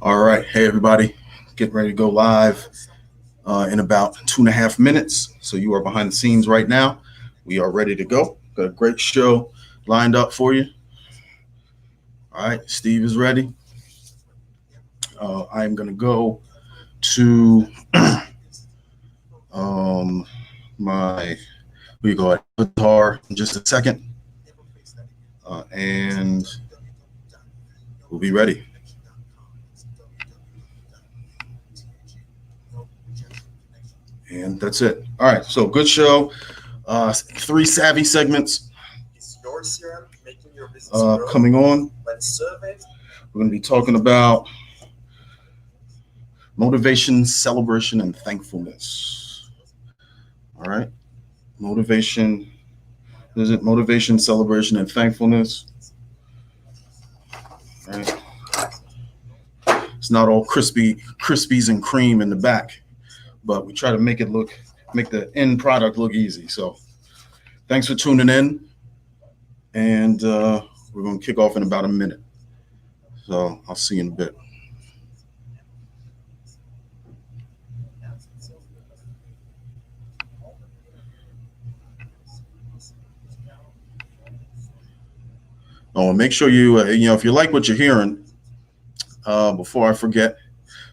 All right. Hey, everybody. Getting ready to go live in about 2.5 minutes. So you are behind the scenes right now. We are ready to go. Got a great show lined up for you. All right. Steve is ready. I'm going to go to my, we go at avatar in just a second. And we'll be ready. And that's it. All right. So good show. 3 Savvee segments coming on. We're going to be talking about motivation, celebration, and thankfulness. All right. Motivation. Is it motivation, celebration, and thankfulness? All right. It's not all Krispies and cream in the back, but we try to make the end product look easy. So thanks for tuning in. And we're going to kick off in about a minute. So I'll see you in a bit. Oh, and make sure you, if you like what you're hearing, before I forget,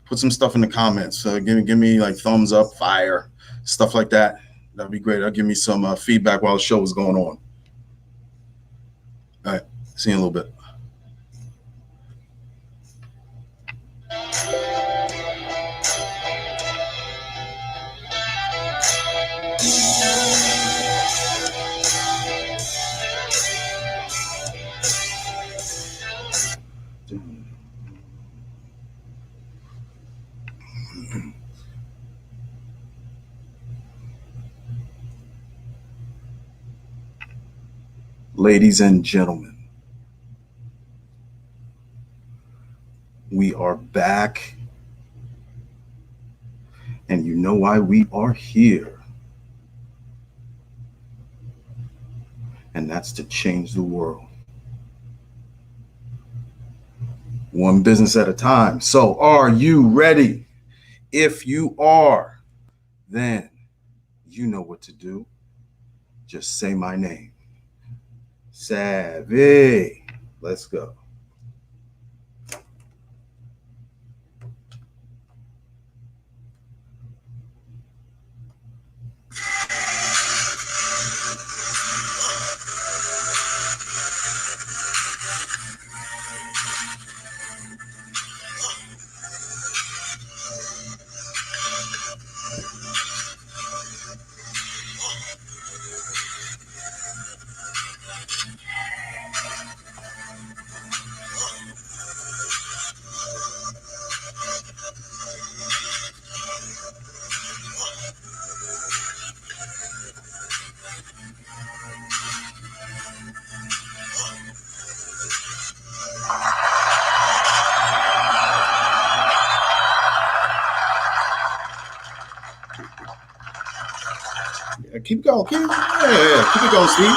put some stuff in the comments. Give me like thumbs up, fire, stuff like that. That'd be great. That'll give me some feedback while the show is going on. All right. See you in a little bit. Ladies and gentlemen, we are back, and you know why we are here, and that's to change the world. One business at a time. So are you ready? If you are, then you know what to do. Just say my name. Savvy. Let's go. Keep going. Keep it going, Steve.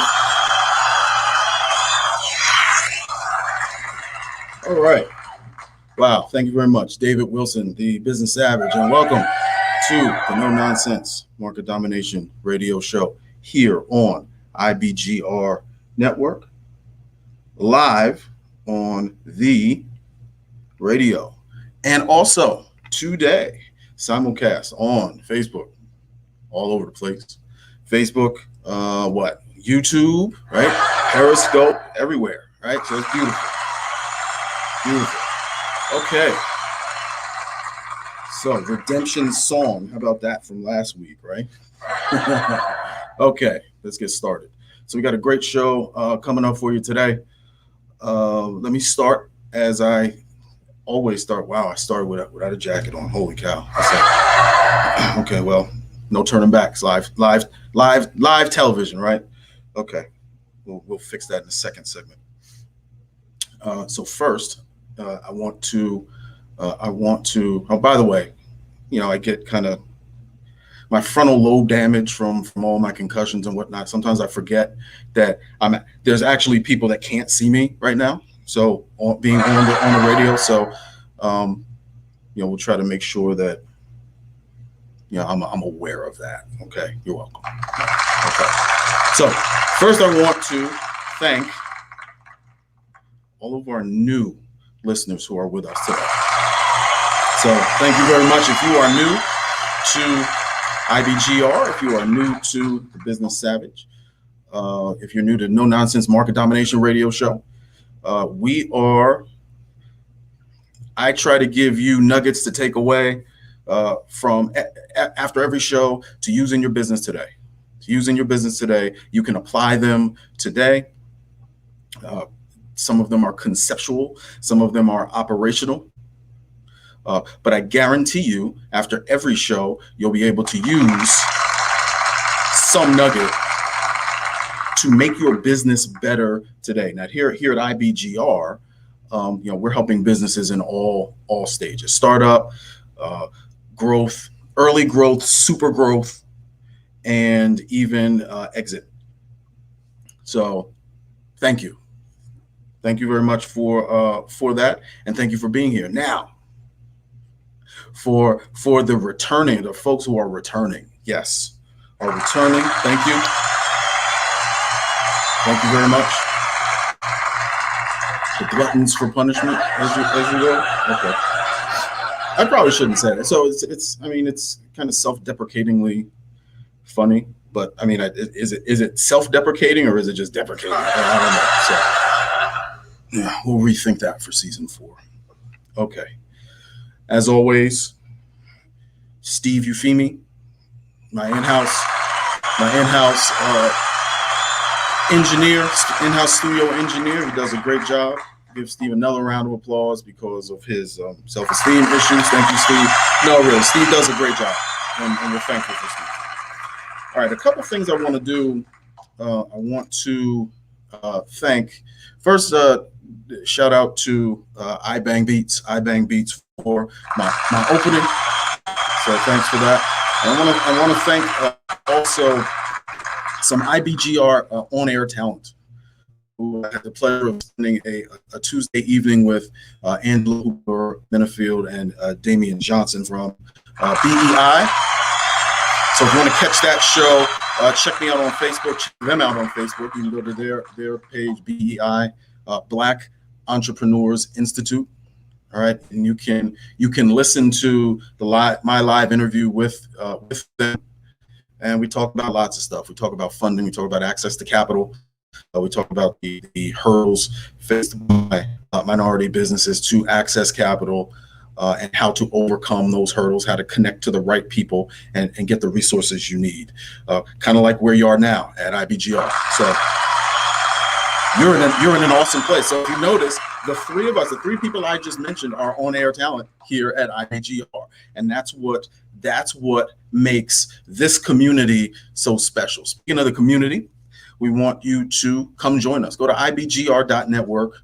All right. Wow. Thank you very much, David Wilson, the Business Savage, and welcome to the No Nonsense Market Domination radio show here on IBGR Network, live on the radio, and also today simulcast on Facebook, all over the place. Facebook, YouTube, right? Periscope, everywhere, right? So it's beautiful. Beautiful. Okay. So Redemption Song. How about that from last week, right? Okay, let's get started. So we got a great show coming up for you today. Let me start as I always start. Wow, I started without a jacket on. Holy cow. Okay, well, no turning back. It's live television, right? Okay, we'll fix that in the second segment. So first, I want to. Oh, by the way, I get kind of my frontal lobe damage from all my concussions and whatnot. Sometimes I forget that there's actually people that can't see me right now. So being on the radio, so we'll try to make sure that, I'm aware of that. Okay, you're welcome. Okay, so first I want to thank all of our new listeners who are with us today. So thank you very much. If you are new to IBGR, if you are new to the Business Savage, if you're new to No Nonsense Market Domination Radio Show, I try to give you nuggets to take away from after every show to use in your business today. You can apply them today. Some of them are conceptual, some of them are operational. But I guarantee you, after every show, you'll be able to use some nugget to make your business better today. Now, here at IBGR, we're helping businesses in all stages: startup, growth, early growth, super growth, and even exit. So, thank you very much for that, and thank you for being here. Now, for the folks who are returning, thank you. Thank you very much. The gluttons for punishment as you go. Okay. I probably shouldn't say that. So it's kind of self-deprecatingly funny, but is it self-deprecating or is it just deprecating? I don't know. So yeah, we'll rethink that for season 4. Okay. As always, Steve Eufemi, my in-house engineer, in-house studio engineer. He does a great job. Give Steve another round of applause because of his self-esteem issues. Thank you, Steve. No, really, Steve does a great job, and we're thankful for Steve. All right, a couple things I want to do. I want to thank first. Shout out to iBang Beats for my opening. So thanks for that. I want to thank also some IBGR on-air talent who I had the pleasure of spending a Tuesday evening with Angela Hooper Benefield and Damian Johnson from BEI. So if you want to catch that show, check me out on Facebook. Check them out on Facebook. You can go to their page, BEI, Black Entrepreneurs Institute. All right, and you can listen to my live interview with them. And we talk about lots of stuff. We talk about funding. We talk about access to capital. We talk about the hurdles faced by minority businesses to access capital and how to overcome those hurdles, how to connect to the right people and get the resources you need. Kind of like where you are now at IBGR. So you're in an awesome place. So if you notice, the three people I just mentioned are on-air talent here at IBGR. And that's what makes this community so special. Speaking of the community, we want you to come join us. Go to ibgr.network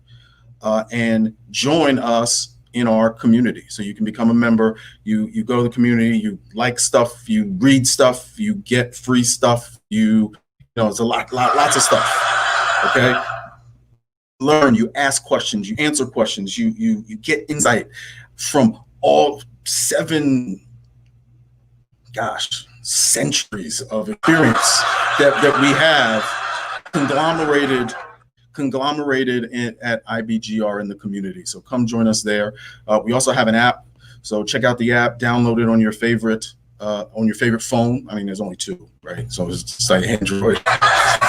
and join us in our community. So you can become a member. You go to the community, you like stuff, you read stuff, you get free stuff. It's a lots of stuff. Okay. Learn, you ask questions, you answer questions, you get insight from all 7 centuries of experience that we have conglomerated at IBGR in the community. So come join us there. We also have an app, so check out the app, download it on your favorite phone. There's only 2, right? So it's like Android.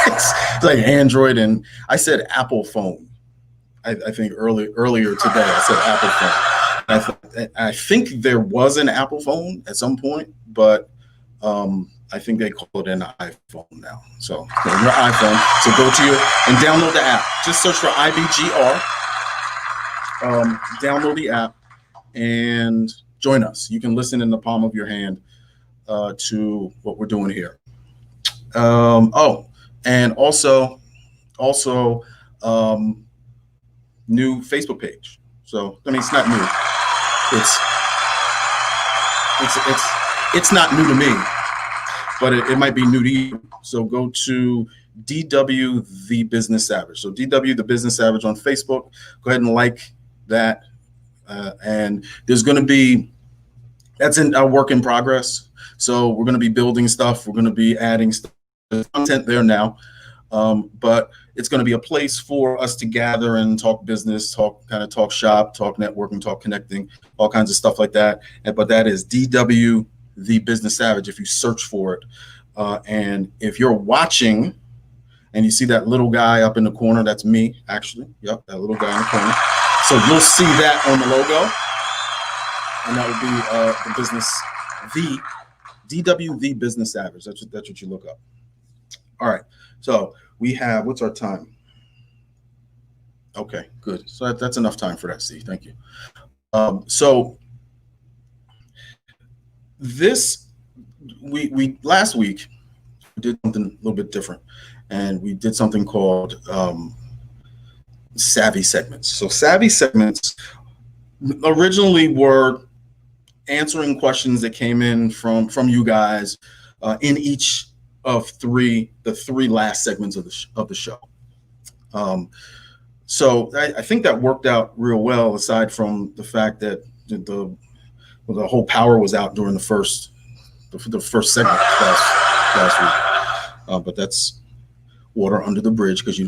It's like Android, and I said Apple phone. I think earlier today I said Apple phone. I think there was an Apple phone at some point, but I think they call it an iPhone now. So your iPhone. So go to and download the app. Just search for IBGR. Download the app and join us. You can listen in the palm of your hand to what we're doing here. And also new Facebook page. So it's not new. It's not new to me, but it might be new to you. So go to DW the Business Savage. So DW the Business Savage on Facebook. Go ahead and like that. And there's going to be that's in a work in progress. So we're going to be building stuff. We're going to be adding stuff, content there now. But it's going to be a place for us to gather and talk business, talk shop, talk networking, talk connecting, all kinds of stuff like that. But that is DW, the Business Savage, if you search for it. And if you're watching and you see that little guy up in the corner, that's me, actually. Yep, that little guy in the corner. So you'll see that on the logo. And that would be the business, the DW, the Business Savage. That's what you look up. All right. So we have, what's our time? Okay, good. So that's enough time for that, Steve. Thank you. So this, we last week we did something a little bit different, and we did something called Savvee segments. So Savvee segments originally were answering questions that came in from you guys in each of the three last segments of the show. So I think that worked out real well, aside from the fact that the whole power was out during the first segment last week. But that's water under the bridge, because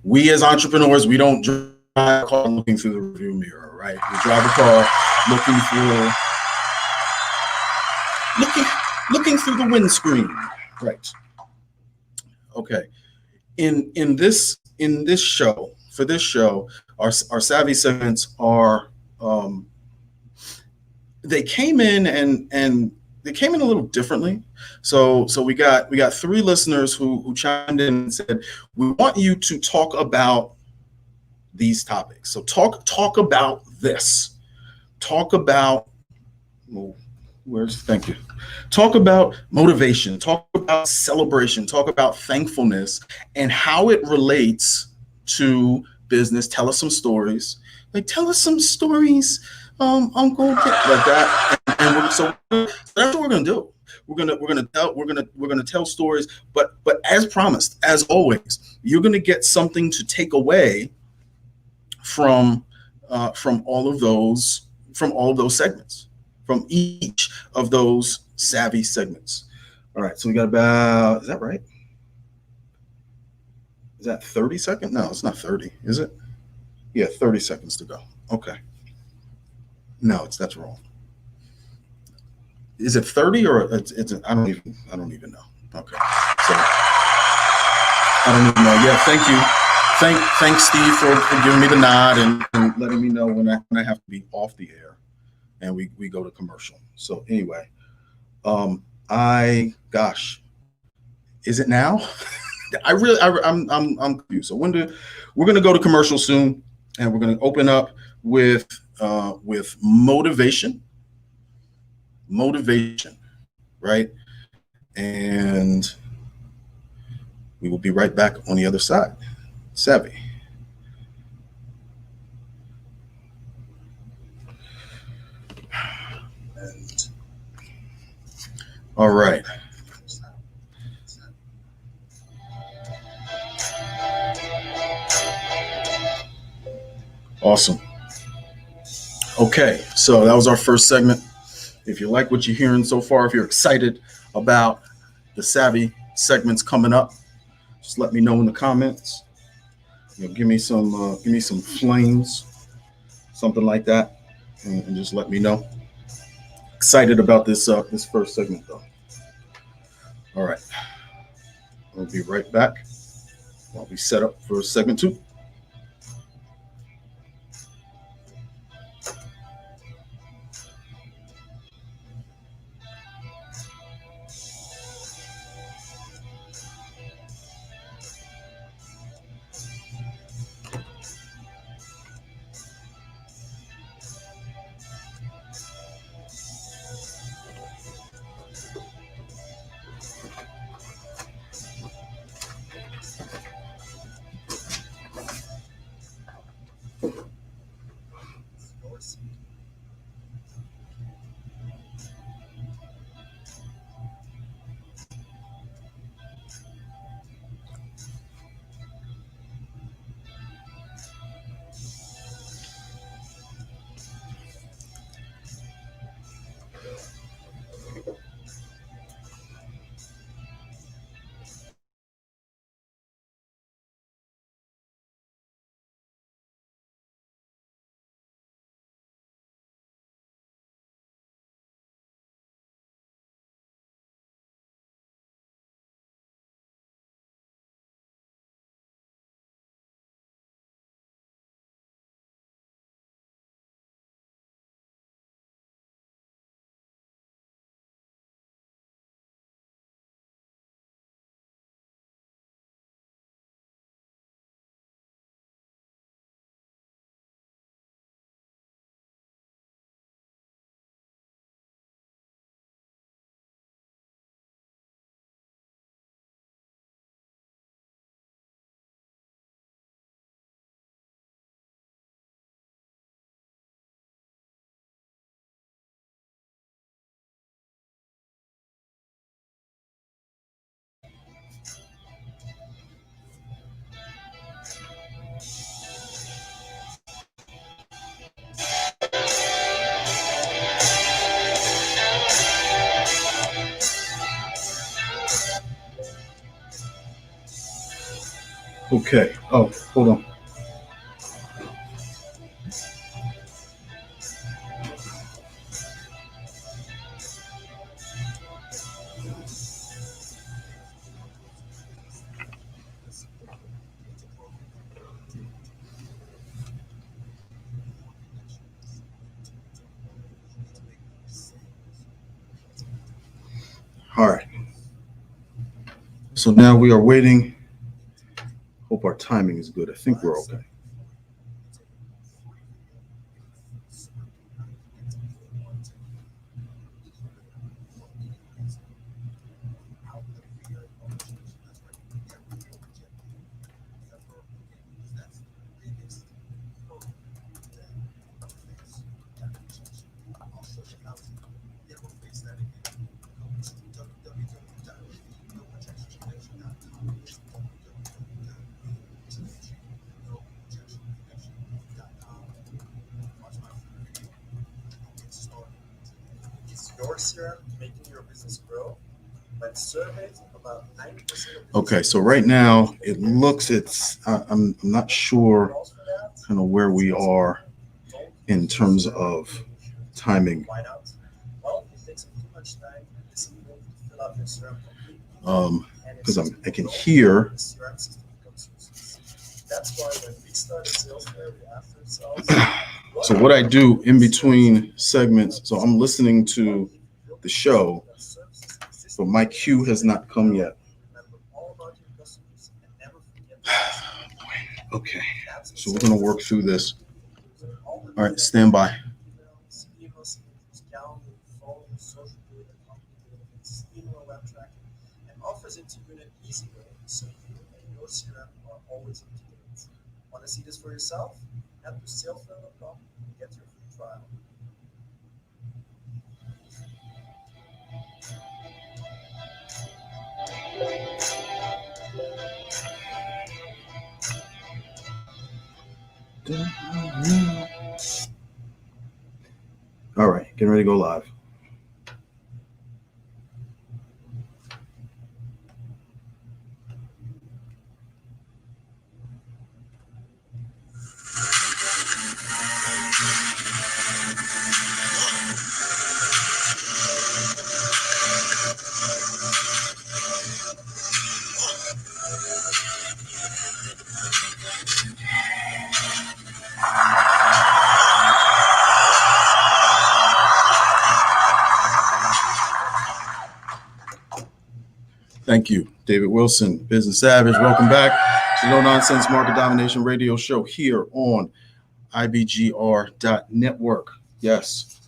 we as entrepreneurs, we don't drive a car looking through the review mirror, right? We drive a car looking through the windscreen, right? Okay. In this show, for this show, our Savvee segments are they came in and they came in a little differently. So we got three listeners who chimed in and said, we want you to talk about these topics. So talk about this. Talk about thank you. Talk about motivation, talk about celebration, talk about thankfulness, and how it relates to business. Tell us some stories. Tell us some stories, Uncle, like that. And so that's what we're gonna do. We're gonna tell stories, but as promised, as always, you're gonna get something to take away from all of those segments, from each of those Savvee segments. All right, so we got about, is that right? Is that 30 seconds? No, it's not 30, is it? Yeah, 30 seconds to go. Okay. No, that's wrong. Is it 30 or it's I don't even know. Okay. So I don't even know. Yeah, thank you. Thanks Steve for giving me the nod and letting me know when I have to be off the air and we go to commercial. So anyway, is it now? I'm confused. So we're going to go to commercial soon, and we're going to open up with motivation, right? And we will be right back on the other side. Savvy. All right. Awesome. Okay, so that was our first segment. If you like what you're hearing so far, if you're excited about the Savvy segments coming up, just let me know in the comments. Give me some flames, something like that, and just let me know. Excited about this first segment though. All right, we'll be right back while we set up for segment 2. Okay. Oh, hold on. All right. So now we are waiting. Hope our timing is good. I think we're okay. Okay, so right now it looks I'm not sure kind of where we are in terms of timing. Because I can hear. So what I do in between segments, so I'm listening to the show, but my cue has not come yet. Okay, so we're gonna work through this. All right, stand by. Want to see this for yourself? Head to salesflow.com and get your free trial. All right, getting ready to go live. Thank you, David Wilson, Business Savage. Welcome back to No Nonsense Market Domination Radio Show here on IBGR.network. Yes.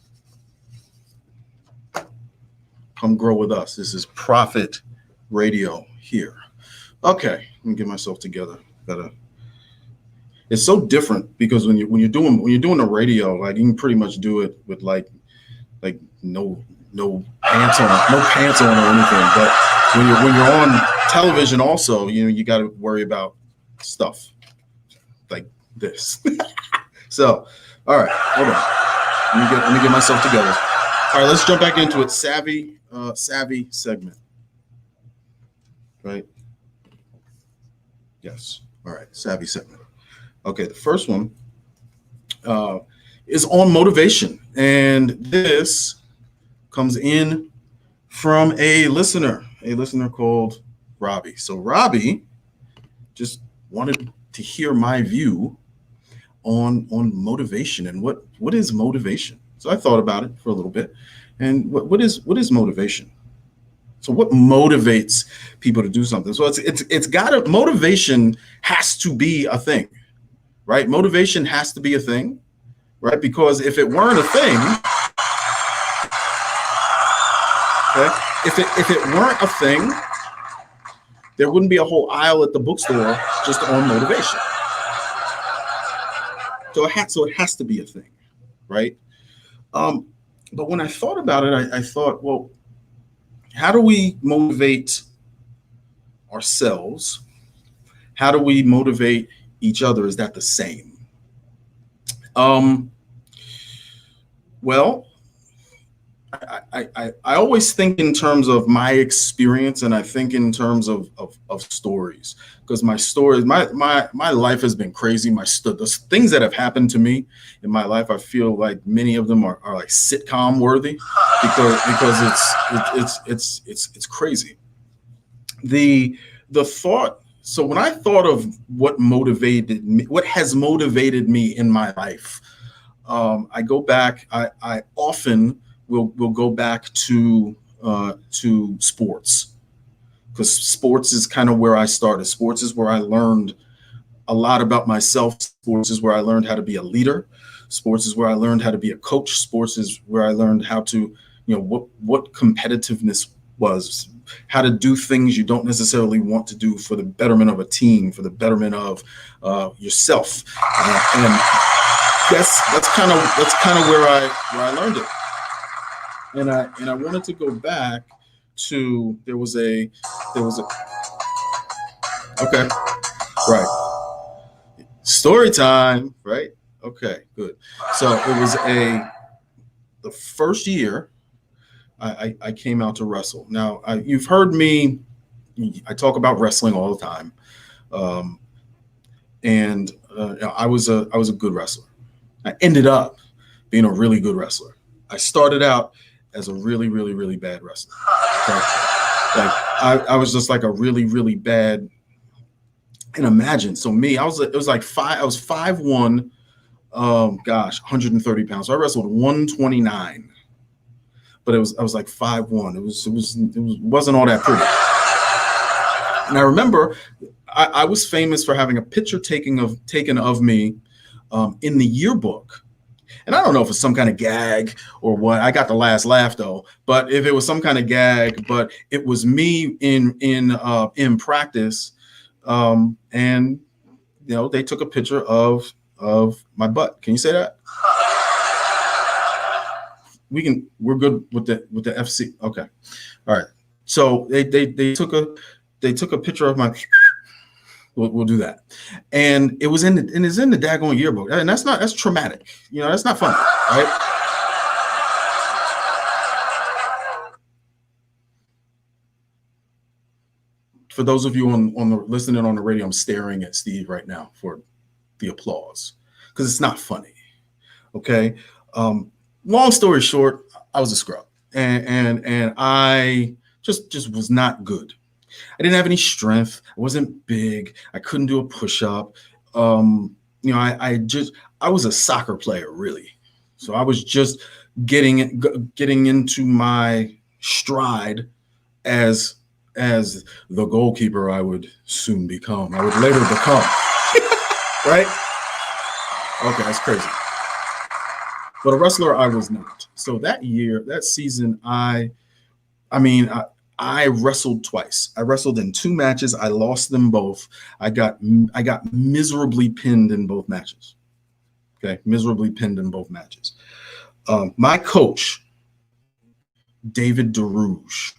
Come grow with us. This is Profit Radio here. Okay, let me get myself together. It's so different because when you're doing a radio, like you can pretty much do it with like no pants on or anything. But when you're on television, also you got to worry about stuff like this. So, all right, hold on. Let me get myself together. All right, let's jump back into it. Savvy segment. Right? Yes. All right, Savvy segment. Okay, the first one is on motivation, and this comes in from a listener called Robbie. So Robbie just wanted to hear my view on motivation and what is motivation. So I thought about it for a little bit, and what is motivation? So what motivates people to do something? So it's got motivation has to be a thing, right? Motivation has to be a thing, right? Because if it weren't a thing, okay, if it weren't a thing, there wouldn't be a whole aisle at the bookstore just on motivation. So it has to be a thing, right? But when I thought about it, I thought, well, how do we motivate ourselves? How do we motivate each other? Is that the same? Well, I always think in terms of my experience, and I think in terms of stories, because my stories, my life has been crazy. The things that have happened to me in my life, I feel like many of them are like sitcom worthy, because it's crazy. The thought. So when I thought of what has motivated me in my life, I go back. I often will go back to sports, because sports is kind of where I started. Sports is where I learned a lot about myself. Sports is where I learned how to be a leader. Sports is where I learned how to be a coach. Sports is where I learned how to, what competitiveness was, how to do things you don't necessarily want to do for the betterment of a team, for the betterment of yourself, and that's kind of where I learned it. And I wanted to go back to there was a okay, right, story time, right? Okay, good. So it was the first year I came out to wrestle. Now you've heard me. I talk about wrestling all the time, and I was a good wrestler. I ended up being a really good wrestler. I started out as a really, really, really bad wrestler. Okay? Like I was just like a really, really bad. And imagine, so me, I was 5'1", gosh, 130 pounds. So I wrestled 129, but I was like 5'1". It wasn't all that pretty. And I remember I was famous for having a picture taken of me in the yearbook. And I don't know if it's some kind of gag or what. I got the last laugh though. But if it was some kind of gag, but it was me in practice, and they took a picture of my butt. Can you say that? We're good with the FC. Okay, all right. So they took a picture of my. We'll do that, and it's in the daggone yearbook, and that's traumatic. That's not fun, right? For those of you listening on the radio, I'm staring at Steve right now for the applause, because it's not funny. Okay. Long story short, I was a scrub, and I just was not good. I didn't have any strength. I wasn't big. I couldn't do a push-up. I was a soccer player, really. So I was just getting into my stride as the goalkeeper I would soon become. I would later become. Right? Okay, that's crazy. But a wrestler I was not. So that season, I wrestled twice. I wrestled in 2 matches. I lost them both. I got miserably pinned in both matches. Okay, miserably pinned in both matches. My coach, David DeRouge,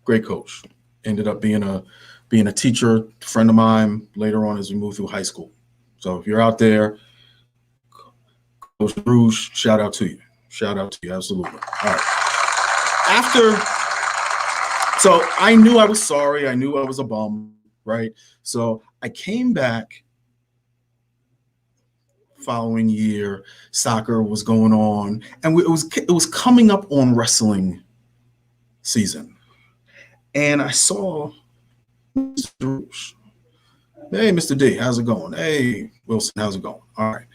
great coach. Ended up being a teacher, friend of mine later on as we moved through high school. So if you're out there, Coach DeRouge, shout out to you. Absolutely. All right. So I knew I was sorry. I knew I was a bum, right? So I came back following year. Soccer was going on, and it was coming up on wrestling season. And I saw Mr. DeRouge. Hey, Mr. D, how's it going? Hey, Wilson, how's it going? All right.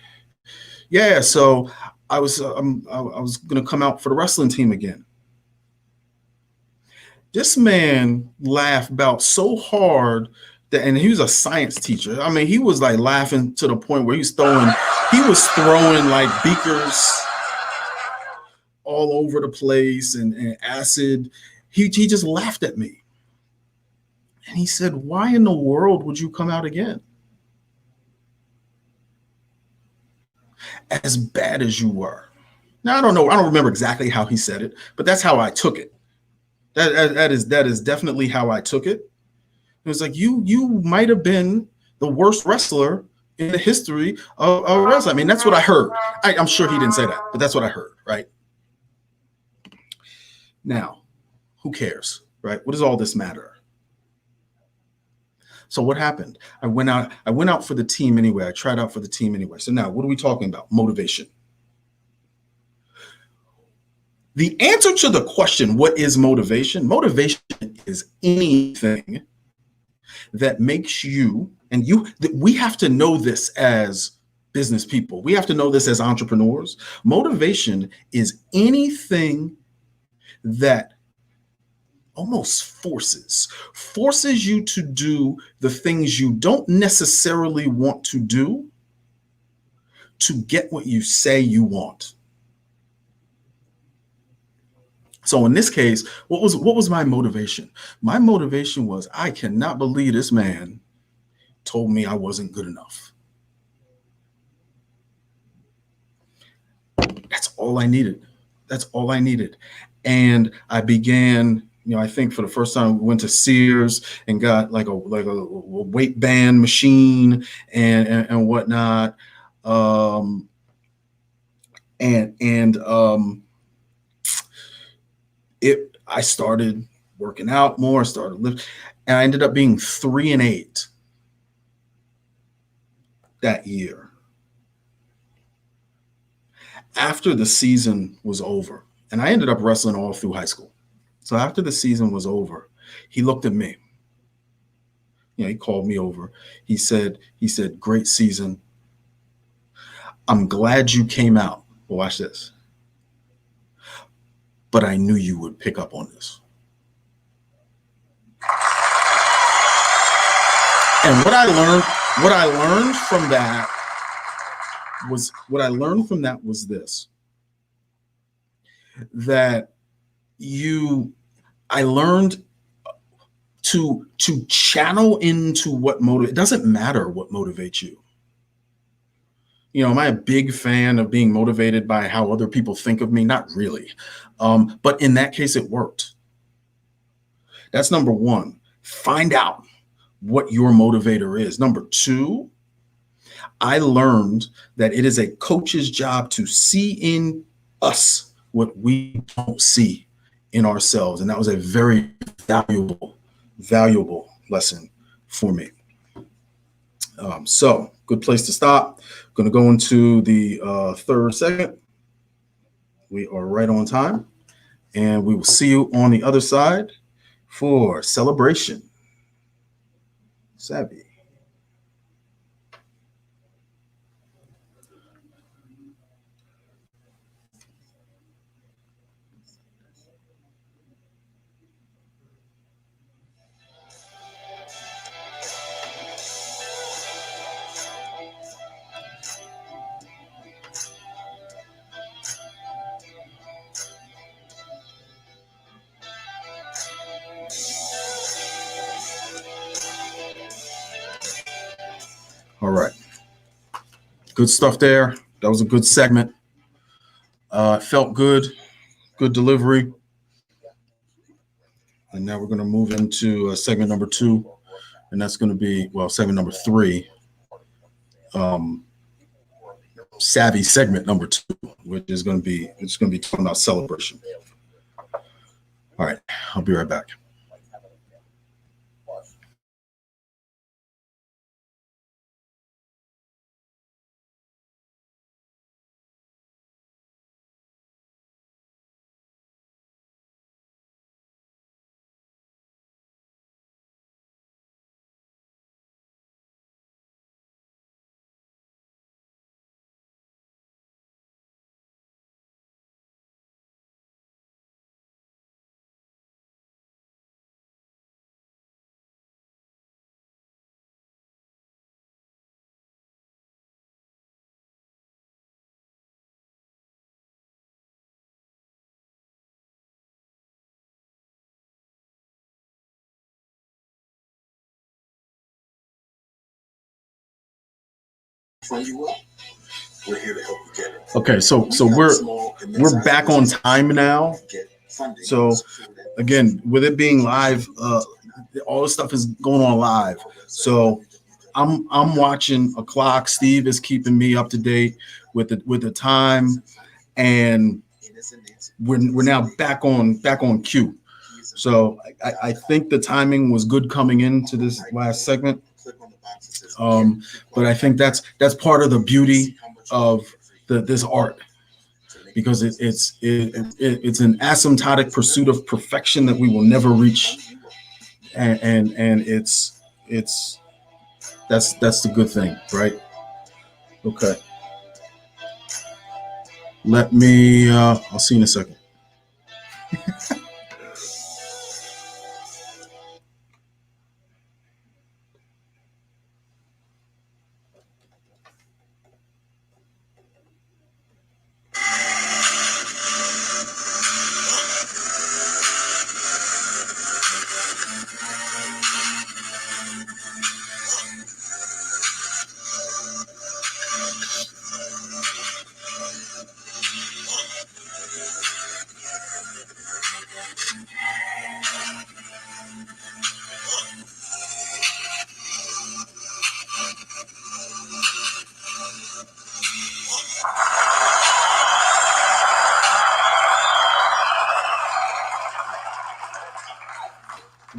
Yeah, so I was going to come out for the wrestling team again. This man laughed about so hard and he was a science teacher. I mean, he was like laughing to the point where he was throwing like beakers all over the place and acid. He just laughed at me. And he said, "Why in the world would you come out again? As bad as you were." Now, I don't know. I don't remember exactly how he said it, but that's how I took it. That is definitely how I took it. It was like, you might have been the worst wrestler in the history of wrestling. I mean, that's what I heard. I'm sure he didn't say that, but that's what I heard, right? Now, who cares, right? What does all this matter? So what happened? I went out for the team anyway. I tried out for the team anyway. So now what are we talking about? Motivation. The answer to the question, what is motivation? Motivation is anything that makes you, and we have to know this as business people. We have to know this as entrepreneurs. Motivation is anything that almost forces you to do the things you don't necessarily want to do to get what you say you want. So in this case, what was my motivation? My motivation was, I cannot believe this man told me I wasn't good enough. That's all I needed. That's all I needed. And I began, I think for the first time we went to Sears and got like a weight band machine and whatnot. I started working out more, started lifting, and I ended up being 3-8 that year. After the season was over, and I ended up wrestling all through high school. So after the season was over, he looked at me. He called me over. He said, great season. I'm glad you came out. Well, watch this. But I knew you would pick up on this. And what I learned from that was this, that I learned to channel into what motivates. It doesn't matter what motivates you. Am I a big fan of being motivated by how other people think of me? Not really. But in that case, it worked. That's number one. Find out what your motivator is. Number two, I learned that it is a coach's job to see in us what we don't see in ourselves. And that was a very valuable lesson for me. So good place to stop. Going to go into the third segment. We are right on time, and we will see you on the other side for celebration. Savvy. All right. Good stuff there. That was a good segment. Felt good. Good delivery. And now we're going to move into segment number 2. And that's going to be, segment number 3. Savvy segment number 2, which is going to be talking about celebration. All right. I'll be right back. We're here to help you get it. Okay, so we're back on time now. So again, with it being live, all this stuff is going on live. So I'm watching a clock. Steve is keeping me up to date with the time, and we're now back on cue. So I think the timing was good coming into this last segment. But I think that's part of the beauty of this art, because it's an asymptotic pursuit of perfection that we will never reach, and it's that's the good thing, right? Okay, let me I'll see you in a second.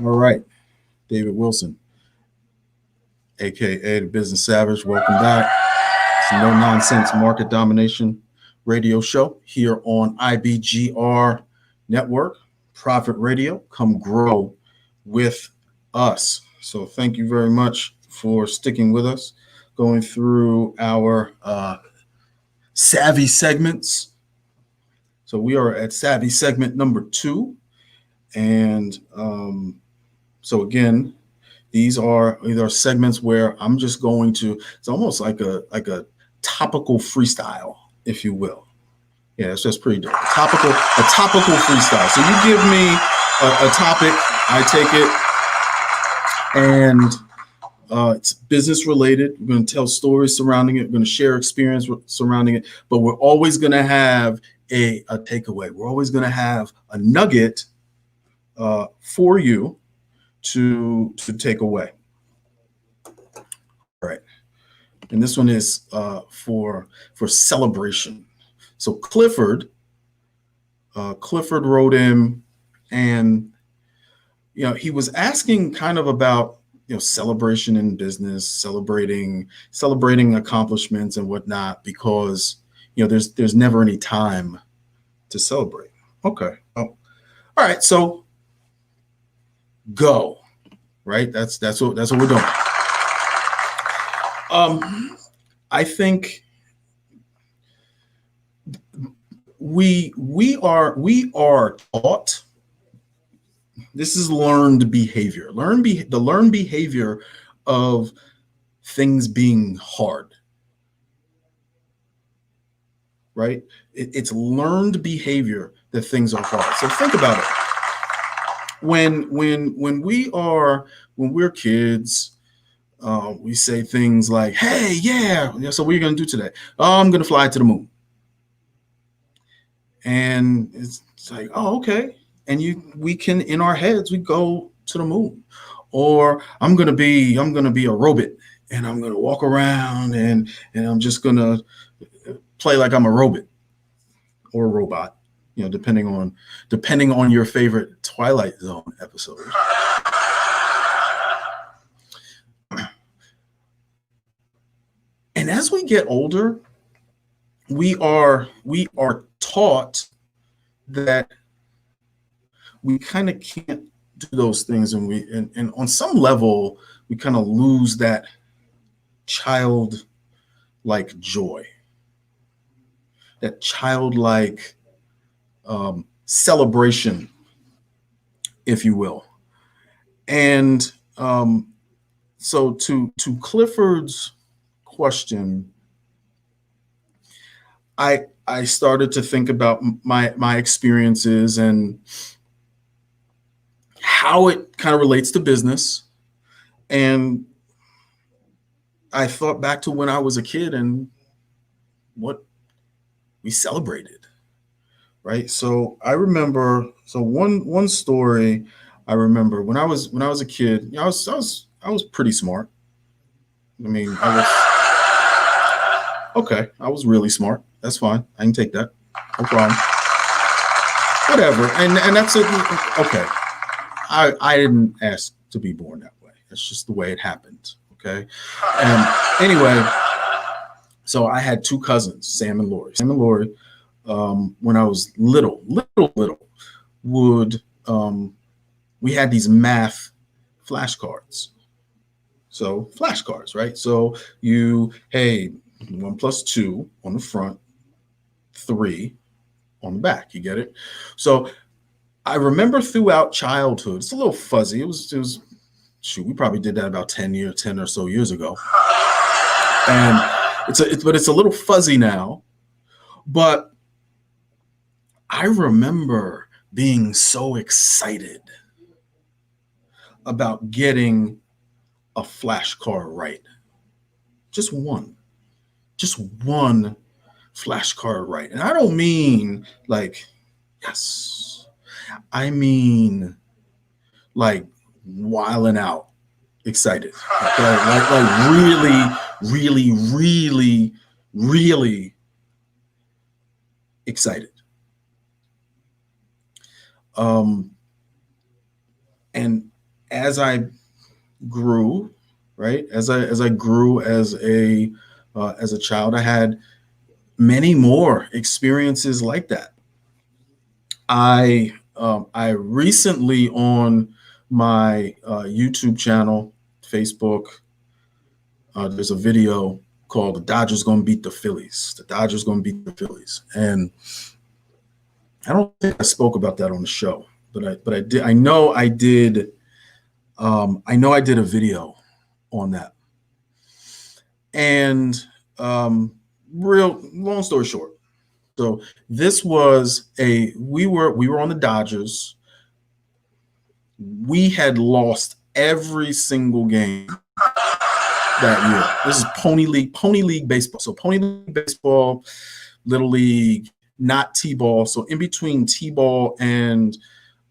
All right, David Wilson, aka the Business Savage, welcome back. It's No Nonsense Market Domination radio show here on IBGR Network, Profit Radio. Come grow with us. So thank you very much for sticking with us, going through our Savvee segments. So we are at Savvee segment number 2. And so again, these are segments where I'm just going to, it's almost like a topical freestyle, if you will. Yeah, it's just pretty dope. A topical freestyle. So you give me a topic, I take it, and it's business related. We're going to tell stories surrounding it. We're going to share experience surrounding it, but we're always going to have a takeaway. We're always going to have a nugget for you to take away. All right. And this one is for celebration. So Clifford wrote in, and he was asking kind of about celebration in business, celebrating accomplishments and whatnot, because there's never any time to celebrate. Okay. Oh. All right. So go. Right. That's what we're doing. I think we are taught. This is learned behavior. The learned behavior of things being hard. Right? It's learned behavior that things are hard. So think about it. When we're kids, we say things like, "Hey, yeah. So what are you gonna do today? Oh, I'm gonna fly to the moon." And it's like, "Oh, okay." And we can, in our heads, we go to the moon. Or I'm gonna be a robot, and I'm gonna walk around and I'm just gonna play like I'm a robot or a robot, depending on your favorite Twilight Zone episode. And as we get older, we are taught that we kind of can't do those things, and on some level we kind of lose that childlike joy, that childlike celebration, if you will. And so to Clifford's question, I started to think about my experiences and how it kind of relates to business. And I thought back to when I was a kid and what we celebrated, right? So I remember, one story I remember when I was a kid. I was pretty smart, I mean, okay. I was really smart. That's fine. I can take that. No problem. Whatever. And that's it. Okay. I didn't ask to be born that way. That's just the way it happened. Okay. And anyway, so I had two cousins, Sam and Lori. Sam and Lori, when I was little, would we had these math flashcards. So flashcards, right? So hey, 1 + 2 on the front, 3 on the back. You get it? So I remember throughout childhood, it's a little fuzzy. It was shoot, we probably did that about 10 or so years ago. And it's a little fuzzy now. But I remember being so excited about getting a flashcard right. Just one flashcard right. And I don't mean like, yes, I mean like wilding out excited. Okay? Like really excited. And as I grew, right, as I grew as a child, I had many more experiences like that. I recently on my YouTube channel, Facebook, there's a video called "The Dodgers Gonna Beat the Phillies." The Dodgers gonna beat the Phillies, and I don't think I spoke about that on the show, but I did. I know I did a video on that, and real long story short. So this was we were on the Dodgers. We had lost every single game that year. This is Pony League baseball. So Pony League baseball, Little League, not T-ball. So in between T-ball and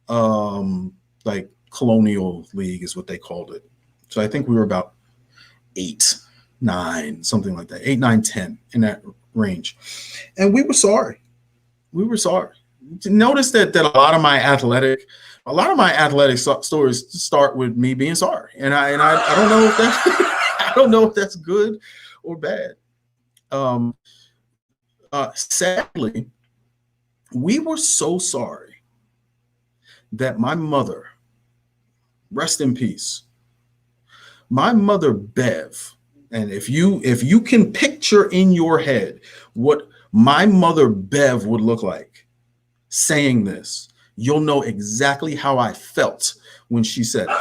like Colonial League is what they called it. So I think we were about 8, 9, something like that. 8, 9, 10 in that range. And we were sorry. Notice that a lot of my athletic stories start with me being sorry. And I don't know if that's I don't know if that's good or bad. Sadly, we were so sorry that my mother, rest in peace, my mother Bev, and if you can picture in your head what my mother Bev would look like saying this, you'll know exactly how I felt when she said it.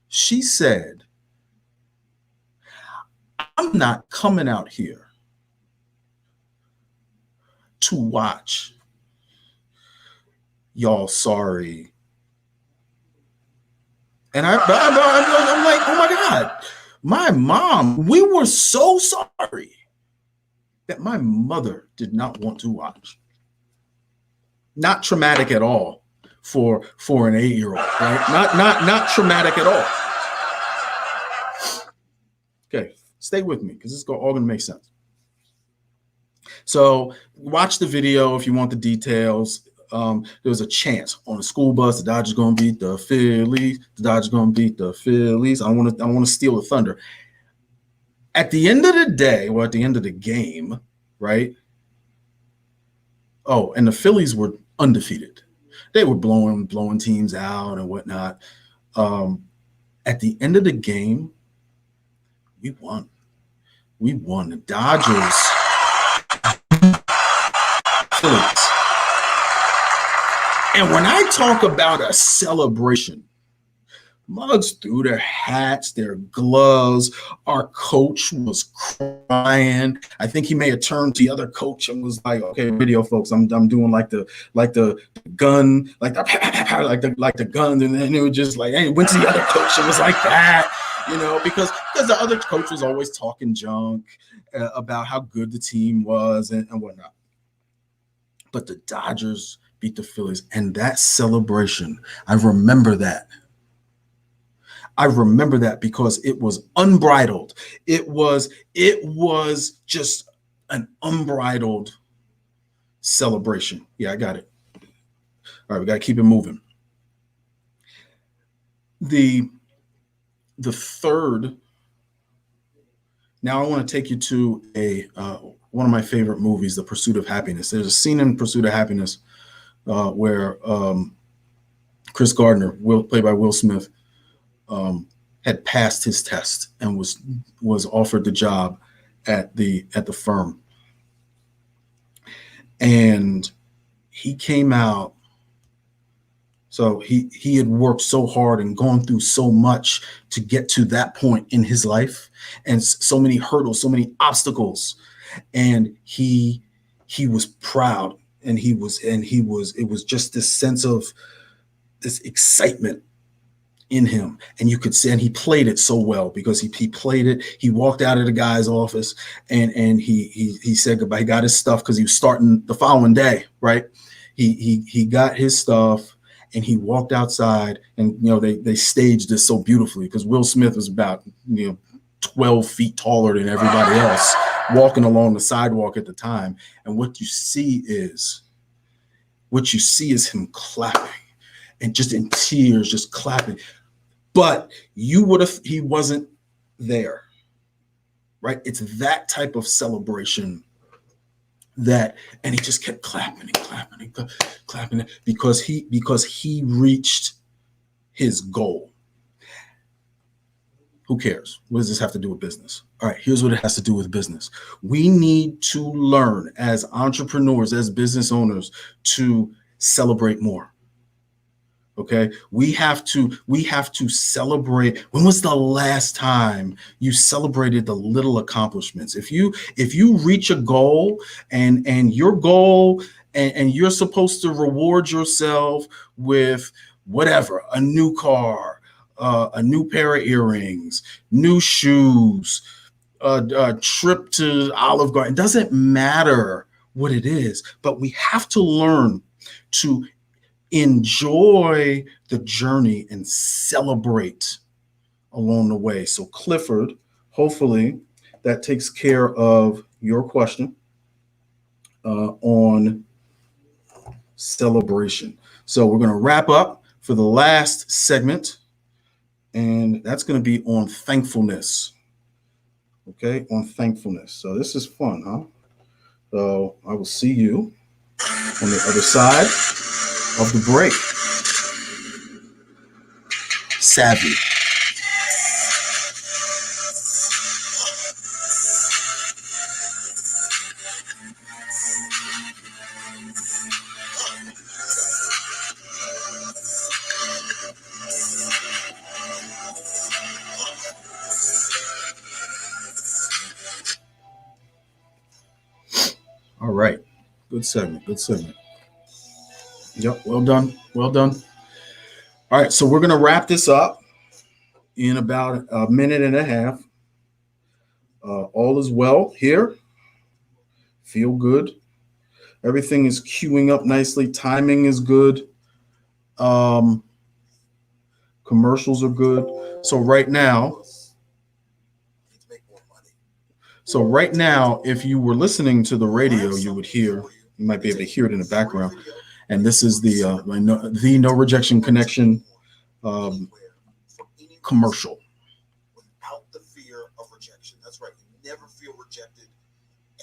She said, "I'm not coming out here to watch y'all sorry." And I'm like, oh my God, my mom, we were so sorry that my mother did not want to watch. Not traumatic at all for an 8-year-old, right? Not traumatic at all. Okay, stay with me because this is all going to make sense. So watch the video if you want the details. There was a chant on the school bus: "The Dodgers gonna beat the Phillies. The Dodgers gonna beat the Phillies." I want to steal the thunder. At the end of the day, or at the end of the game, right? Oh, and the Phillies were undefeated. They were blowing teams out and whatnot. At the end of the game, we won. The Dodgers, Phillies. And when I talk about a celebration, mugs threw their hats, their gloves. Our coach was crying. I think he may have turned to the other coach and was like, "Okay, video folks, I'm doing like the gun, like the gun," and then it was just like, hey, went to the other coach and was like that, because the other coach was always talking junk about how good the team was and whatnot. But the Dodgers beat the Phillies, and that celebration, I remember that. I remember that because it was unbridled. It was just an unbridled celebration. Yeah, I got it. All right, we got to keep it moving. The third. Now I want to take you to one of my favorite movies, The Pursuit of Happiness. There's a scene in Pursuit of Happiness where Chris Gardner, played by Will Smith, had passed his test and was offered the job at the firm. And he came out. So he had worked so hard and gone through so much to get to that point in his life, and so many hurdles, so many obstacles. And he was proud, and it was just this sense of this excitement in him. And you could see, and he played it so well because he played it. He walked out of the guy's office and he said goodbye. He got his stuff because he was starting the following day, right? He got his stuff. And he walked outside, and they staged this so beautifully because Will Smith was about 12 feet taller than everybody else, walking along the sidewalk at the time. And what you see is him clapping, and just in tears, just clapping. But he wasn't there, right? It's that type of celebration. And he just kept clapping and clapping and clapping because he reached his goal. Who cares? What does this have to do with business? All right, here's what it has to do with business. We need to learn as entrepreneurs, as business owners, to celebrate more. Okay, we have to celebrate. When was the last time you celebrated the little accomplishments? If you reach a goal and your goal and you're supposed to reward yourself with whatever, a new car, a new pair of earrings, new shoes, a trip to Olive Garden. It doesn't matter what it is, but we have to learn to enjoy the journey and celebrate along the way. So Clifford, hopefully that takes care of your question on celebration. So we're going to wrap up for the last segment, and that's going to be on thankfulness. Okay, on thankfulness. So this is fun, huh? So I will see you on the other side of the break. Savvy. All right. Good segment. Good segment. Yep. Well done. Well done. All right. So we're going to wrap this up in about a minute and a half. All is well here. Feel good. Everything is queuing up nicely. Timing is good. Commercials are good. So right now, if you were listening to the radio, you might be able to hear it in the background. And this is the No Rejection Connection commercial. Without the fear of rejection. That's right. You never feel rejected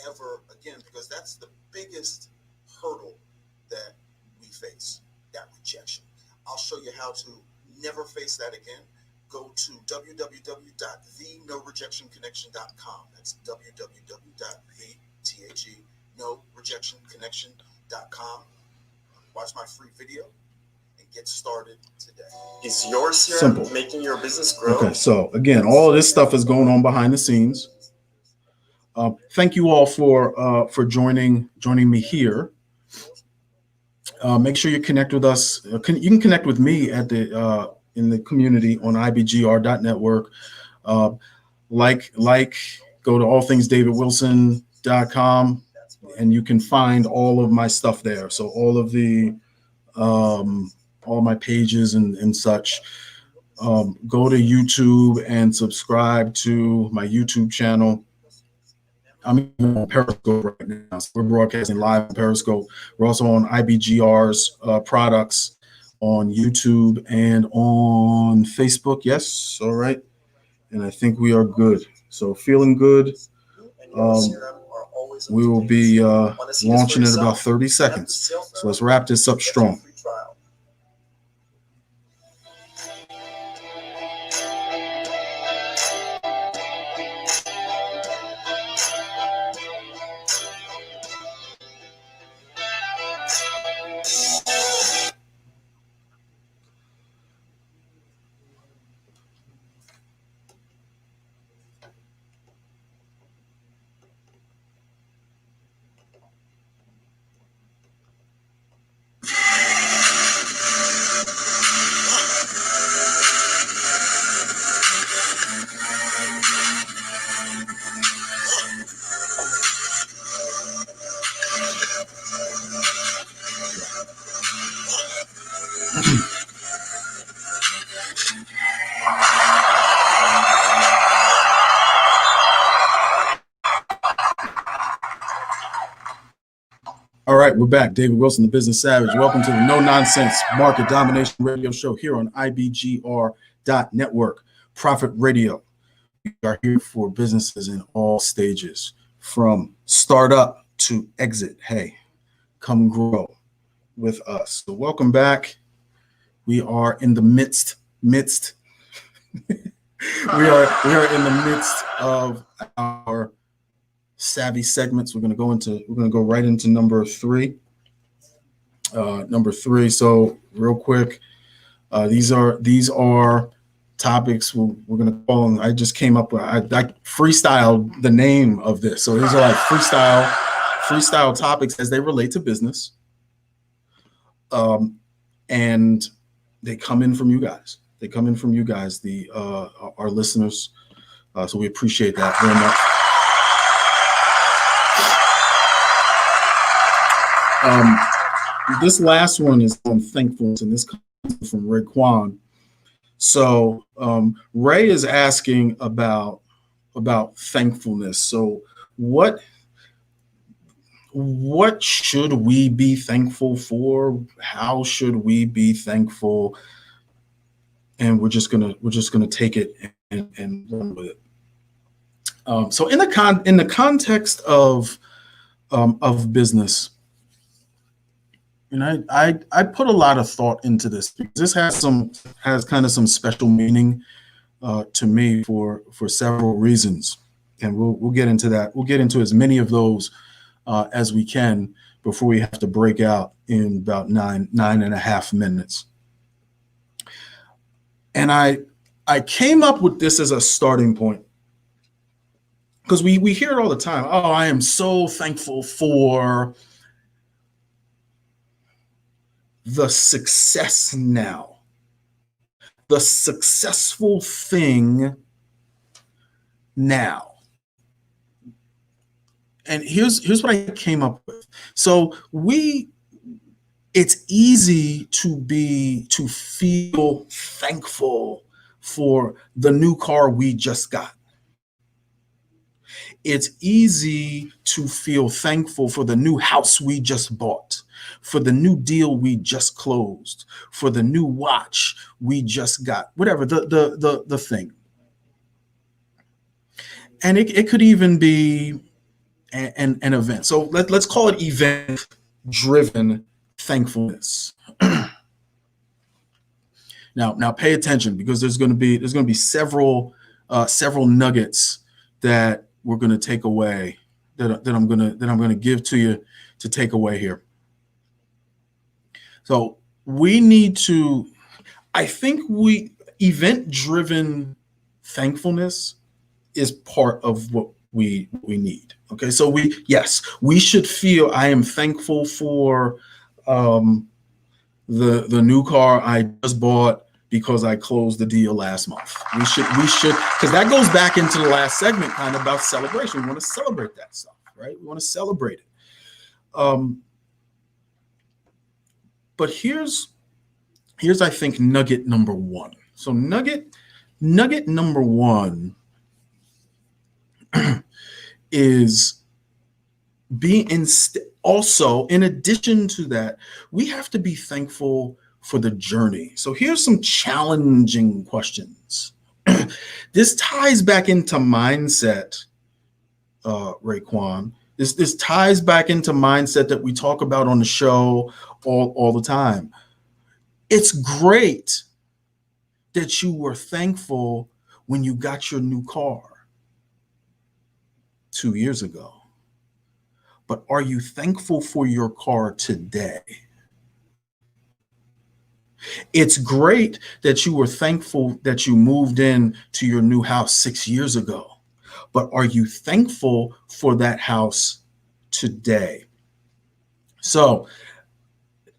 ever again, because that's the biggest hurdle that we face, that rejection. I'll show you how to never face that again. Go to www.thenorejectionconnection.com. That's www.thenorejectionconnection.com. Watch my free video and get started today. Is your CRM making your business grow? Okay, so again, all of this stuff is going on behind the scenes. Thank you all for joining me here. Make sure you connect with us. You can connect with me at in the community on ibgr.network. Go to allthingsdavidwilson.com and you can find all of my stuff there. So all of the all my pages and such. go to YouTube and subscribe to my YouTube channel. I'm even on Periscope right now. So we're broadcasting live on Periscope. We're also on IBGR's products on YouTube and on Facebook. Yes. All right. And I think we are good. So feeling good. We will be launching in about 30 seconds. So let's wrap this up strong. All right, we're back. David Wilson, the Business Savage. Welcome to the No Nonsense Market Domination Radio Show here on IBGR.network, Profit Radio. We are here for businesses in all stages, from startup to exit. Hey, come grow with us. So welcome back. We are in the midst. we are in the midst of our Savvy segments. We're going to go right into number three. So real quick, these are topics we're going to call them. I just came up with, I freestyled the name of this. So these are like freestyle topics as they relate to business. And they come in from you guys. Our listeners. So we appreciate that very much. This last one is on thankfulness, and this comes from Ray Kwan. So Ray is asking about thankfulness. So what should we be thankful for? How should we be thankful? And we're just gonna take it and run with it. So in the context of business. And I put a lot of thought into this because this has kind of some special meaning to me for several reasons, and we'll get into that. We'll get into as many of those as we can before we have to break out in about nine and a half minutes. And I came up with this as a starting point because we hear it all the time. Oh, I am so thankful for the success now, the successful thing now. And here's what I came up with. So it's easy to feel thankful for the new car we just got. It's easy to feel thankful for the new house we just bought, for the new deal we just closed, for the new watch we just got, whatever the thing. And it could even be an event. So let's call it event-driven thankfulness. Now pay attention, because there's going to be several nuggets that we're going to take away, that I'm going to give to you to take away here. So we need to, I think event-driven thankfulness is part of what we need. Okay, so we should feel, I am thankful for the new car I just bought because I closed the deal last month. We should, because that goes back into the last segment, kind of about celebration. We want to celebrate that stuff, right? We want to celebrate it. But here's I think nugget number one. So nugget number one is also, in addition to that, we have to be thankful for the journey. So here's some challenging questions. This ties back into mindset, Raekwon. This ties back into mindset that we talk about on the show all the time. It's great that you were thankful when you got your new car 2 years ago. But are you thankful for your car today? It's great that you were thankful that you moved in to your new house 6 years ago. But are you thankful for that house today? So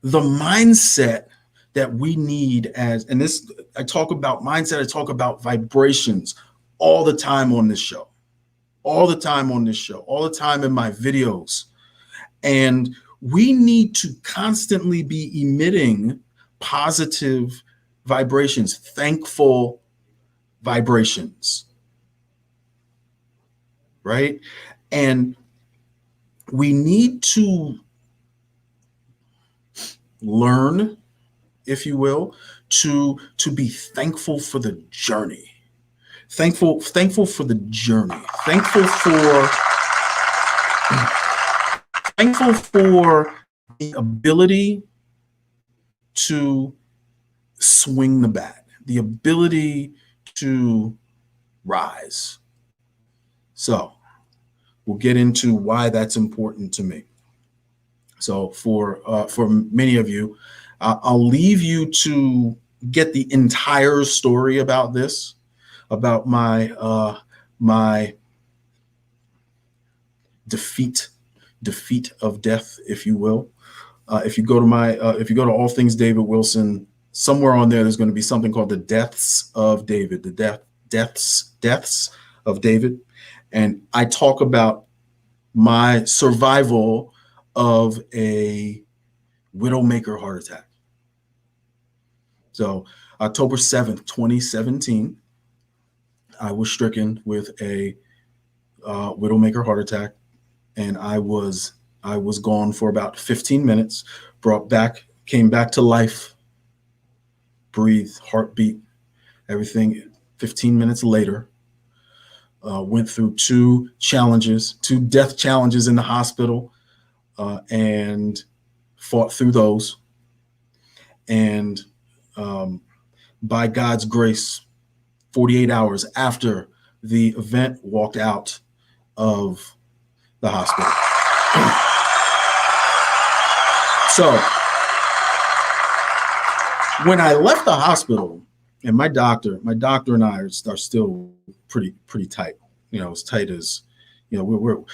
the mindset that we need and this, I talk about mindset, I talk about vibrations all the time on this show, all the time in my videos. And we need to constantly be emitting positive vibrations, thankful vibrations, right? And we need to learn, if you will, to be thankful for the journey. Thankful for the journey. Thankful for the ability to swing the bat, the ability to rise. So we'll get into why that's important to me. So for many of you, I'll leave you to get the entire story about this, about my my defeat of death, if you will. If you go to All Things David Wilson, somewhere on there's going to be something called the Deaths of David, the deaths of David, and I talk about my survival of a widowmaker heart attack. So October 7th, 2017, I was stricken with a widowmaker heart attack, and I was gone for about 15 minutes, came back to life, breathe, heartbeat, everything. 15 minutes later, went through two death challenges in the hospital, and fought through those. And by God's grace, 48 hours after the event, walked out of the hospital. So when I left the hospital, and my doctor and I are still pretty tight. You know, as tight as, you know, we're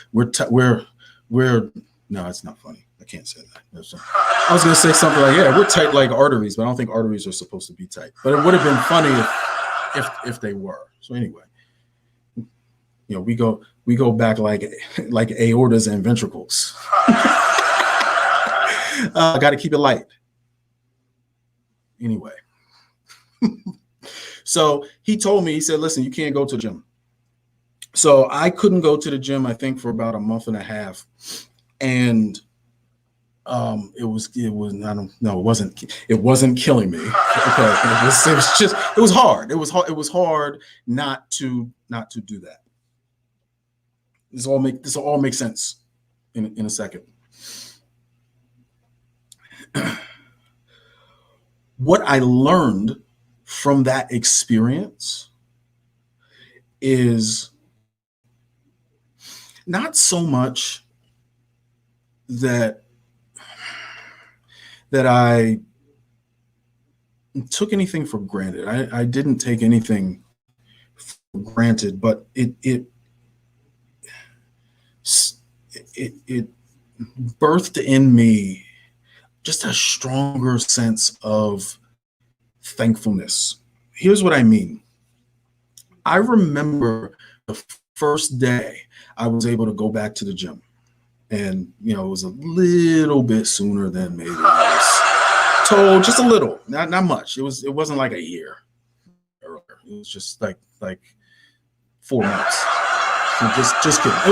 no, it's not funny. I can't say that. I was gonna say something like, yeah, we're tight like arteries, but I don't think arteries are supposed to be tight. But it would have been funny if they were. So anyway, you know, we go back like aortas and ventricles. I got to keep it light. Anyway, so he told me, he said, listen, you can't go to the gym. So I couldn't go to the gym, I think, for about a month and a half. And it wasn't killing me. Okay. It was hard. It was hard not to do that. This will all make sense in a second. What I learned from that experience is not so much that I took anything for granted. I didn't take anything for granted, but it birthed in me just a stronger sense of thankfulness. Here's what I mean. I remember the first day I was able to go back to the gym. And, you know, it was a little bit sooner than maybe I was told, just a little, not much. It wasn't like a year. It was just like 4 months. I'm just kidding. It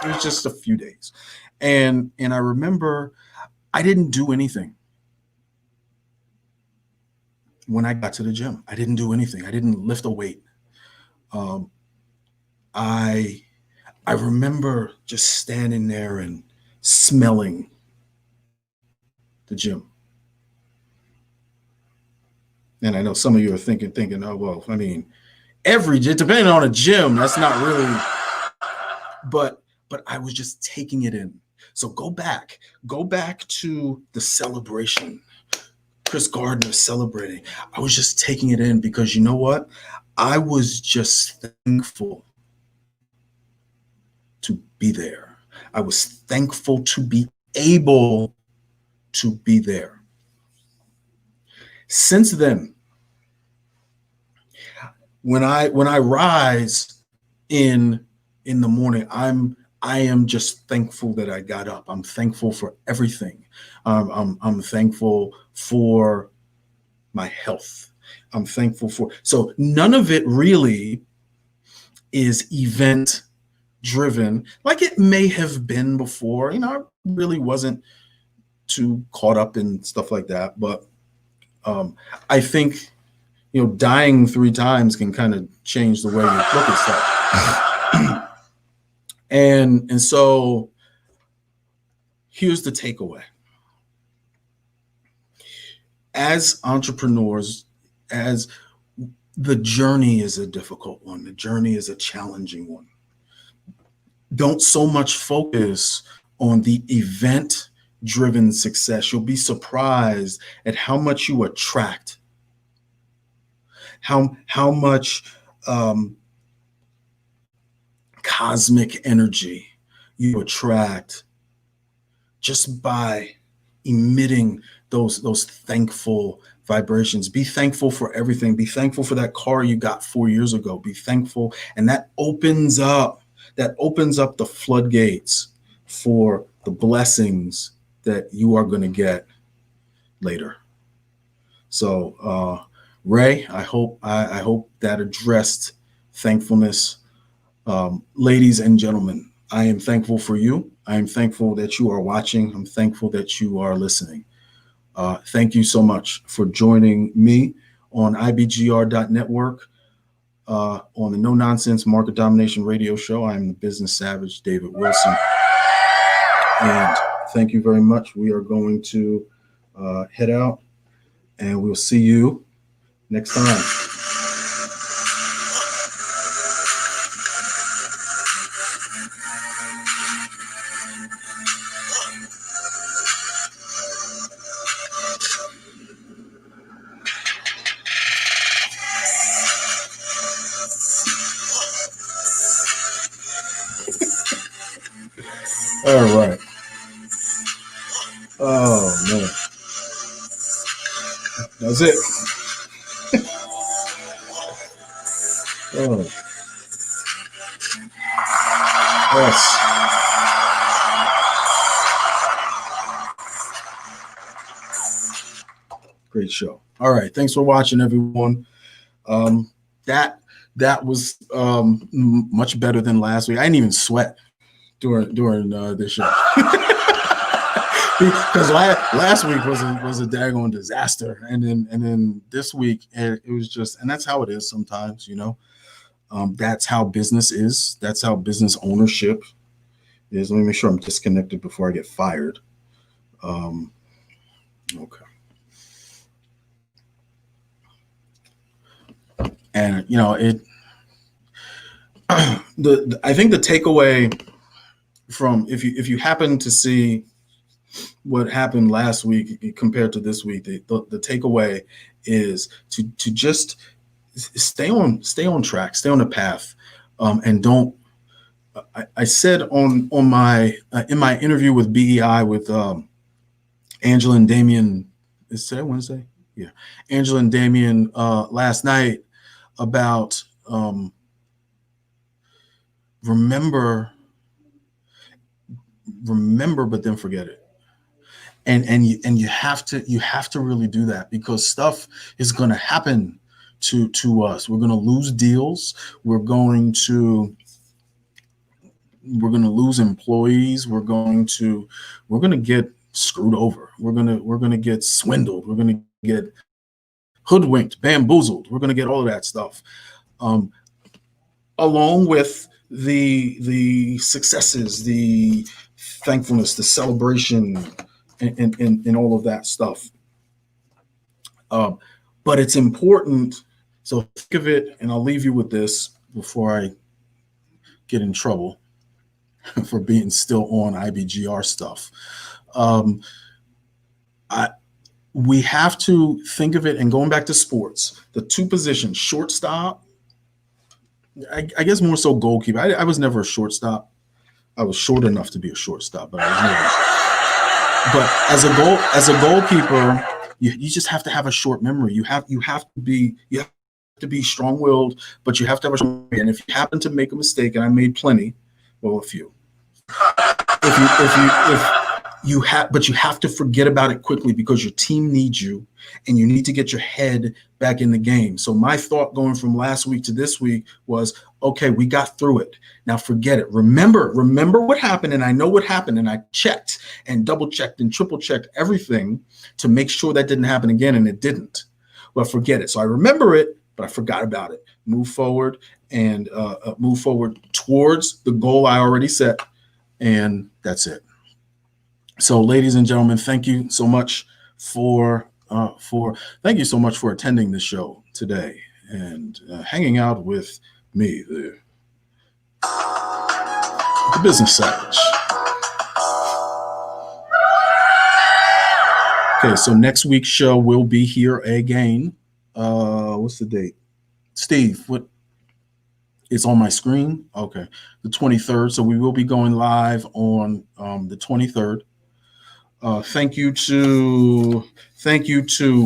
was just a few days. And I remember I didn't do anything when I got to the gym. I didn't do anything. I didn't lift a weight. I remember just standing there and smelling the gym. And I know some of you are thinking, oh, well, I mean, depending on a gym, that's not really, but I was just taking it in. So go back to the celebration. Chris Gardner celebrating. I was just taking it in because you know what? I was just thankful to be there. I was thankful to be able to be there. Since then, when I rise in the morning, I am just thankful that I got up. I'm thankful for everything. I'm thankful for my health. I'm thankful for, so none of it really is event driven like it may have been before. I really wasn't too caught up in stuff like that. But I think, dying 3 times can kind of change the way you look at stuff. And so here's the takeaway. As entrepreneurs, as the journey is a difficult one, the journey is a challenging one. Don't so much focus on the event-driven success. You'll be surprised at how much you attract, how much cosmic energy you attract just by emitting those thankful vibrations. Be thankful for everything. Be thankful for that car you got 4 years ago. Be thankful, and that opens up the floodgates for the blessings that you are going to get later. So, Ray, I hope that addressed thankfulness. Ladies and gentlemen, I am thankful for you. I am thankful that you are watching. I'm thankful that you are listening. Thank you so much for joining me on IBGR.network on the No Nonsense Market Domination Radio Show. I am the business savage, David Wilson. And thank you very much. We are going to head out, and we'll see you next time. All right. Oh, man. That's it. Oh. Yes. Great show. All right. Thanks for watching, everyone. That was much better than last week. I didn't even sweat during this show. Because last week was a daggone disaster, and then this week it was just, and that's how it is sometimes, that's how business is. That's how business ownership is. Let me make sure I'm disconnected before I get fired. Okay. And I think the takeaway from, if you happen to see what happened last week compared to this week, the takeaway is to just stay on track, stay on the path, and don't. I said on my in my interview with BEI with Angela and Damien. Is today Wednesday? Yeah, Angela and Damien last night about remember, but then forget it. And you have to really do that, because stuff is going to happen to us. We're going to lose deals. We're going to lose employees. We're going to get screwed over. We're going to get swindled. We're going to get hoodwinked, bamboozled. We're going to get all of that stuff, along with the successes, the thankfulness, the celebration, and all of that stuff. But it's important. So think of it, and I'll leave you with this before I get in trouble for being still on IBGR stuff. We have to think of it, and going back to sports, the two positions, shortstop, I guess more so goalkeeper. I was never a shortstop. I was short enough to be a shortstop, but I was never. But as a goalkeeper, you just have to have a short memory. You have to be strong-willed, but you have to have a strong memory. And if you happen to make a mistake, and I made plenty, well, a few. But you have to forget about it quickly, because your team needs you, and you need to get your head back in the game. So my thought going from last week to this week was, okay, we got through it. Now forget it. Remember what happened, and I know what happened, and I checked and double checked and triple checked everything to make sure that didn't happen again, and it didn't. Well, forget it. So I remember it, but I forgot about it. Move forward and move forward towards the goal I already set, and that's it. So, ladies and gentlemen, thank you so much for attending the show today and hanging out with me, the Business Savage. Okay, so next week's show will be here again. What's the date? Steve, what? It's on my screen. Okay, the 23rd. So we will be going live on the 23rd. Thank you to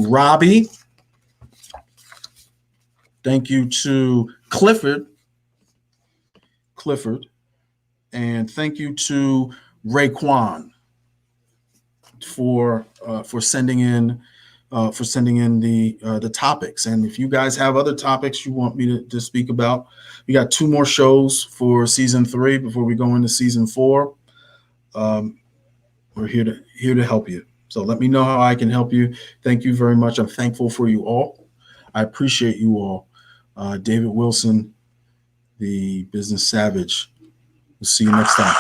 Robbie. Thank you to Clifford, and thank you to Raekwon for sending in the topics. And if you guys have other topics you want me to speak about, we got 2 more shows for season 3 before we go into season 4. We're here to help you. So let me know how I can help you. Thank you very much. I'm thankful for you all. I appreciate you all. David Wilson, the Business Savage. We'll see you next time.